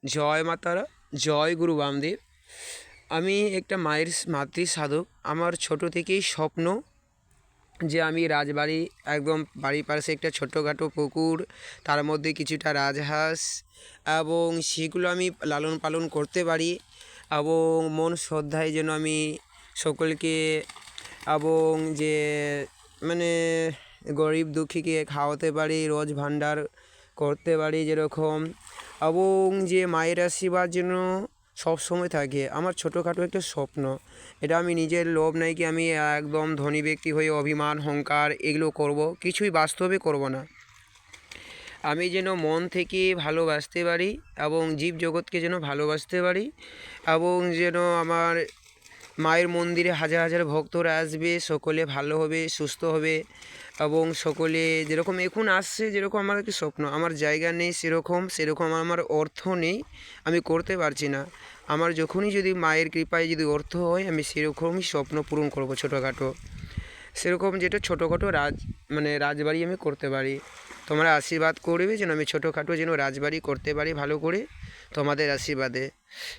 জয় মাতারা, জয় গুরু বামদেব। আমি একটা মায়ের মাতৃ সাধক। আমার ছোট থেকেই স্বপ্ন যে আমি রাজবাড়ি, একদম বাড়ির পাশে একটা ছোটোখাটো পুকুর, তার মধ্যে কিছুটা রাজহাঁস, এবং সেগুলো আমি লালন পালন করতে পারি এবং মন শ্রদ্ধায় যেন আমি সকলকে, এবং যে মানে গরিব দুঃখীকে খাওয়াতে পারি, রোজ ভাণ্ডার করতে পারি যেরকম, এবং যে মায়ের আশীর্বাদ যেন সবসময় থাকে। আমার ছোটোখাটো একটা স্বপ্ন। এটা আমি নিজের লোভ নাই কি আমি একদম ধনী ব্যক্তি হয়ে অভিমান অহংকার এগুলো করব, কিছুই বাস্তবে করব না। আমি যেন মন থেকে ভালোবাসতে পারি এবং জীবজগৎকে যেন ভালোবাসতে পারি, এবং যেন আমার মায়ের মন্দিরে হাজার হাজার ভক্তরা আসবে, সকলে ভালো হবে, সুস্থ হবে, এবং সকলে যেরকম এখন আসছে, যেরকম আমার কি স্বপ্ন, আমার জায়গা নেই সেরকম আমার অর্থ নেই, আমি করতে পারছি না। আমার যখনই যদি মায়ের কৃপায় যদি অর্থ হয়, আমি সেরকমই স্বপ্ন পূরণ করব ছোটোখাটো, সেরকম যেটা ছোটোখাটো রাজবাড়ি আমি করতে পারি। তোমরা আশীর্বাদ করবে যেন আমি ছোটোখাটো যেন রাজবাড়ি করতে পারি ভালো করে, তোমাদের আশীর্বাদে।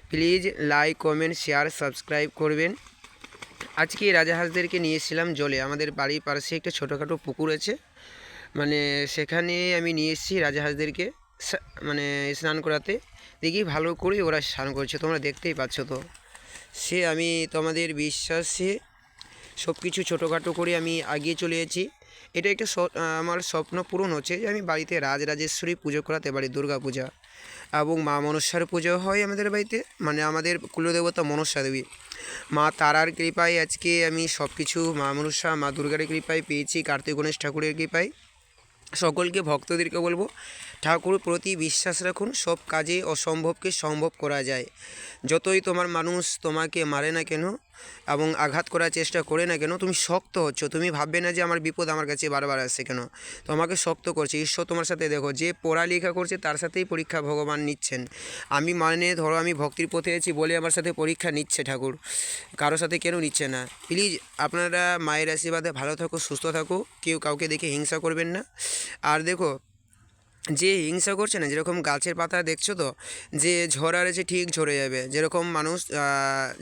Please like, comment, share, subscribe করবেন। আজকে রাজাহাঁসদেরকে নিয়ে এসেছিলাম জলে, আমাদের বাড়ির পাশে একটা ছোটোখাটো পুকুর আছে, সেখানে আমি নিয়ে এসেছি রাজাহাঁসদেরকে স্নান করাতে। দেখি ভালো করে ওরা স্নান করছে, তোমরা দেখতেই পাচ্ছ তো। আমি তোমাদের বিশ্বাসে সব কিছু ছোটোখাটো করে আমি এগিয়ে চলে যাচ্ছি। এটা একটা আমার স্বপ্ন পূরণ হচ্ছে যে আমি বাড়িতে রাজরাজেশ্বরী পুজো করাতে পারি, দুর্গা পূজা, এবং মা মনসার পুজো হয় আমাদের বাড়িতে, আমাদের কুলদেবতা মনসা দেবী। মা তারার কৃপায় আজকে আমি সব কিছু, মা মনসা, মা দুর্গার কৃপায় পেয়েছি, কার্তিক গণেশ ঠাকুরের কৃপায়। সকলকে ভক্তদেরকে বলবো, ঠাকুর প্রতি বিশ্বাস রাখুন, সব কাজে অসম্ভবকে সম্ভব করা যায়। যতই তোমার মানুষ তোমাকে মারে না কেন এবং আঘাত করার চেষ্টা করে না কেন, তুমি শক্ত হচ্ছ। তুমি ভাববে না যে আমার বিপদ আমার কাছে বারবার আসছে কেন, তোমাকে শক্ত করছে ঈশ্বর তোমার সাথে। দেখো, যে পড়ালেখা করছে তার সাথেই পরীক্ষা ভগবান নিচ্ছেন। আমি ধরো আমি ভক্তির পথে আছি বলে আমার সাথে পরীক্ষা নিচ্ছে ঠাকুর, কারোর সাথে কেন নিচ্ছে না। প্লিজ আপনারা মায়ের আশীর্বাদে ভালো থাকো, সুস্থ থাকো, কেউ কাউকে দেখে হিংসা করবেন না। আর দেখো, যে হিংসা করছে না, যেরকম গাছের পাতা দেখছো তো, যে ঝরার আছে ঠিক ঝরে যাবে, যেরকম মানুষ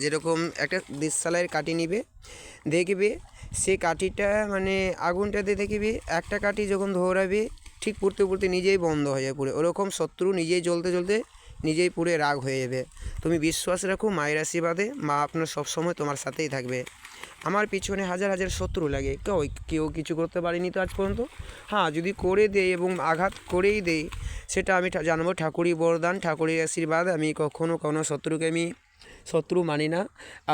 যেরকম একটা দেশালাইয়ের কাঠি নিবে, দেখবে সে কাঠিটা আগুনটাতে দেখবি একটা কাঠি যখন ধরাবে ঠিক পুড়তে পুড়তে নিজেই বন্ধ হয়ে যাবে পুড়ে, ওরকম শত্রু নিজেই জ্বলতে জ্বলতে নিজেই পুড়ে রাগ হয়ে যাবে। তুমি বিশ্বাস রাখো মায়ের আশীর্বাদে, মা আপনার সবসময় তোমার সাথেই থাকবে। আমার পিছনে হাজার হাজার শত্রু লাগে, কেউ কিছু করতে পারিনি তো আজ পর্যন্ত। হ্যাঁ, যদি করে দেয় এবং আঘাত করেই দেয়, সেটা আমি জানবো ঠাকুরই বরদান, ঠাকুরের আশীর্বাদ। আমি কখনও কোনো শত্রুকে আমি শত্রু মানি না,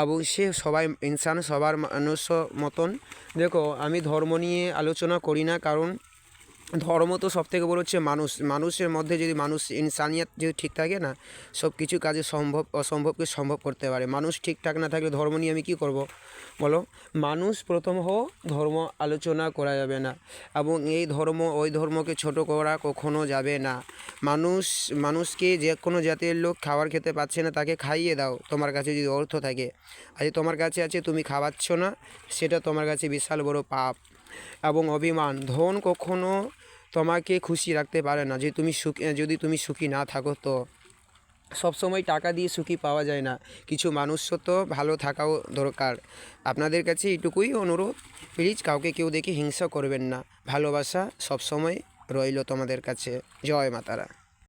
এবং সে সবাই ইনসান, সবার মানুষ মতন। দেখো, আমি ধর্ম নিয়ে আলোচনা করি না, কারণ ধর্ম তো সবথেকে বড় হচ্ছে মানুষের মধ্যে যদি ইনসানিয়াত যদি ঠিক থাকে না, সব কিছু কাজে অসম্ভবকে সম্ভব করতে পারে। মানুষ ঠিকঠাক না থাকলে ধর্ম নিয়ে আমি কী করব বলো। মানুষ প্রথম ধর্ম আলোচনা করা যাবে না, এবং এই ধর্ম ওই ধর্মকে ছোট করা কখনো যাবে না। মানুষকে যে কোনো জাতের লোক খাবার খেতে পাচ্ছে না, তাকে খাইয়ে দাও, তোমার কাছে যদি অর্থ থাকে। আজ তোমার কাছে আছে, তুমি খাওয়াচ্ছ না, সেটা তোমার কাছে বিশাল বড় পাপ এবং অভিমান। ধন কখনো তোমাকে খুশি রাখতে পারে না, যদি তুমি সুখী না থাকো তো। সবসময় টাকা দিয়ে সুখী পাওয়া যায় না, কিছু মানুষ্য তো ভালো থাকাও দরকার। আপনাদের কাছে এইটুকুই অনুরোধ, প্লিজ কাউকে কেউ দেখে হিংসা করবেন না, ভালোবাসা সবসময় রইল তোমাদের কাছে। জয় মাতারা।